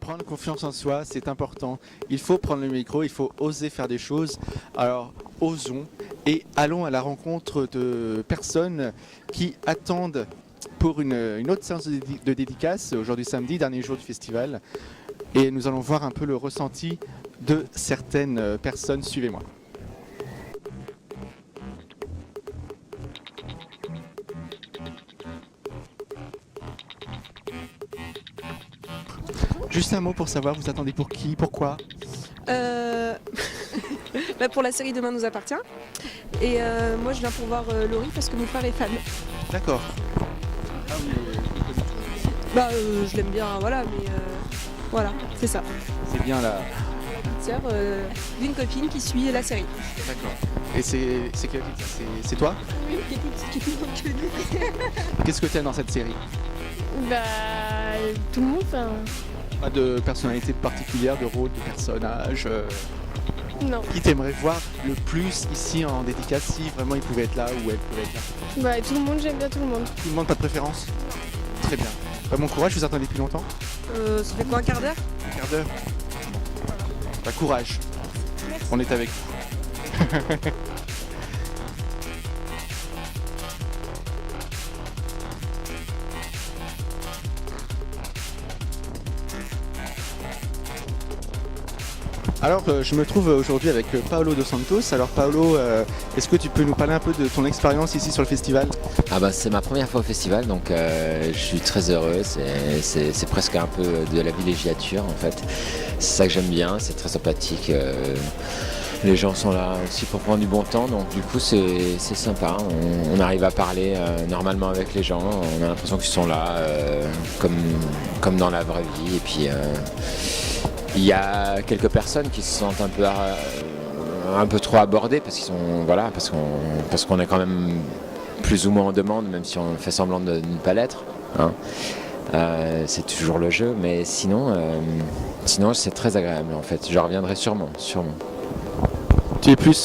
Prendre confiance en soi, c'est important. Il faut prendre le micro, il faut oser faire des choses. Alors, osons et allons à la rencontre de personnes qui attendent pour une autre séance de dédicace, aujourd'hui samedi, dernier jour du festival. Et nous allons voir un peu le ressenti de certaines personnes. Suivez-moi. Juste un mot pour savoir, vous attendez pour qui, pourquoi? Bah pour la série Demain nous appartient. Et moi je viens pour voir Laurie parce que mon frère est fan. D'accord. Ah oui, Bah je l'aime bien, voilà, mais voilà, c'est ça. c'est bien là. Sœur d'une copine qui suit la série. D'accord. Et c'est quel titre? C'est toi? Oui, qui est plus grande que nous. Qu'est-ce que tu aimes dans cette série? Bah, tout le monde, enfin, Pas de personnalité particulière, de rôle, de personnage non. qui t'aimerais voir le plus ici en dédicace si vraiment il pouvait être là ou elle pouvait être là? Bah, tout le monde, j'aime bien tout le monde. Tout le monde, pas de préférence? Très bien. Bon courage, vous attendez depuis longtemps? Ça fait quoi, un quart d'heure? Un quart d'heure? Bah, courage. On est avec vous. Alors, je me trouve aujourd'hui avec Paolo Dos Santos. Alors, Paolo, est-ce que tu peux nous parler un peu de ton expérience ici sur le festival? Ah bah c'est ma première fois au festival, donc je suis très heureux, c'est presque un peu de la villégiature en fait. C'est ça que j'aime bien, c'est très sympathique. Les gens sont là aussi pour prendre du bon temps, donc du coup c'est sympa. On arrive à parler normalement avec les gens, on a l'impression qu'ils sont là comme dans la vraie vie. Et puis il y a quelques personnes qui se sentent un peu trop abordées parce qu'ils sont voilà parce qu'on est quand même plus ou moins en demande, même si on fait semblant de ne pas l'être. Hein. C'est toujours le jeu, mais sinon c'est très agréable en fait. Je reviendrai sûrement. Tu fais plus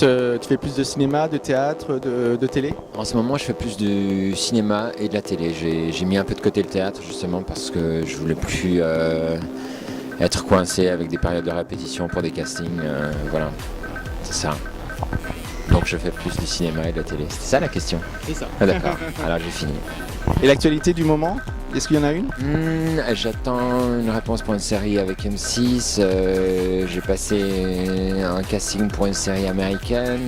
de cinéma, de théâtre, de télé? En ce moment, je fais plus du cinéma et de la télé. J'ai mis un peu de côté le théâtre justement parce que je voulais plus être coincé avec des périodes de répétition pour des castings. Voilà, c'est ça. Donc je fais plus du cinéma et de la télé. C'était ça la question? C'est ça. Ah, d'accord, alors j'ai fini. Et l'actualité du moment? Est-ce qu'il y en a une? J'attends une réponse pour une série avec M6. J'ai passé un casting pour une série américaine.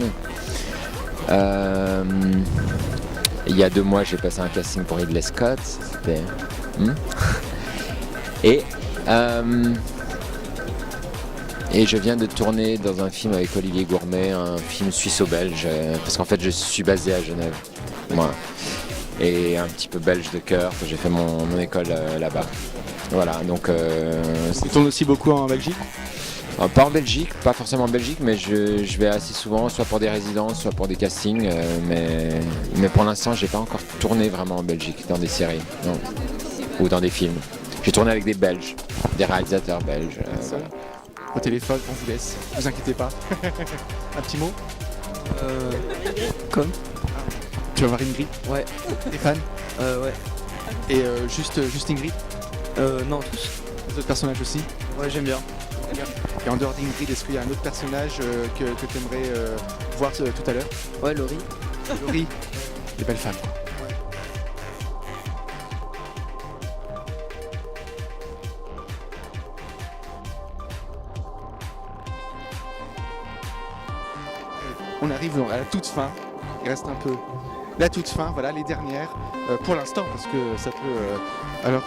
Il y a 2 mois, j'ai passé un casting pour Ridley Scott. C'était... Et je viens de tourner dans un film avec Olivier Gourmet, un film suisse-belge, parce qu'en fait je suis basé à Genève, moi, et un petit peu belge de cœur, que j'ai fait mon école là-bas. Voilà, donc... Tu tournes aussi beaucoup en Belgique? Pas en Belgique, pas forcément en Belgique, mais je vais assez souvent, soit pour des résidences, soit pour des castings, mais pour l'instant j'ai pas encore tourné vraiment en Belgique, dans des séries, non, ou dans des films. J'ai tourné avec des Belges, des réalisateurs belges. Voilà. Au téléphone, on vous laisse, ne vous inquiétez pas. Un petit mot? Comme Tu vas voir Ingrid? Ouais. T'es fan? Ouais. Et juste Ingrid? Non, tous. Les autres personnages aussi? Ouais, j'aime bien. Et en dehors d'Ingrid, est-ce qu'il y a un autre personnage que tu aimerais voir tout à l'heure? Ouais, Laurie. Laurie, des belles femmes. On arrive à la toute fin, il reste un peu. La toute fin, voilà, les dernières, pour l'instant, parce que ça peut... Alors,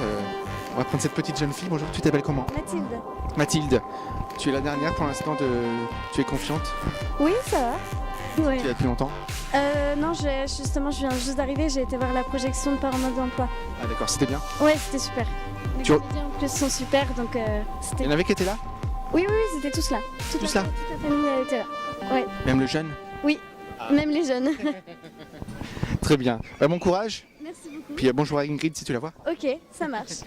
on va prendre cette petite jeune fille. Bonjour, tu t'appelles comment? Mathilde. Mathilde, tu es la dernière pour l'instant Tu es confiante? Oui, ça va. Ouais. Tu es là depuis longtemps? Non, justement, je viens juste d'arriver, j'ai été voir la projection de Par en mode d'emploi. Ah d'accord, c'était bien. Ouais, c'était super. Les Tu- comédiens en plus sont super, donc c'était... Il y en avait qui étaient là? Oui, ils étaient tous là. Tous là? Toute la famille était là. Ouais, Même le jeune? même les jeunes. Très bien. Bon courage. Merci beaucoup. Puis bonjour à Ingrid si tu la vois. Ok, ça marche.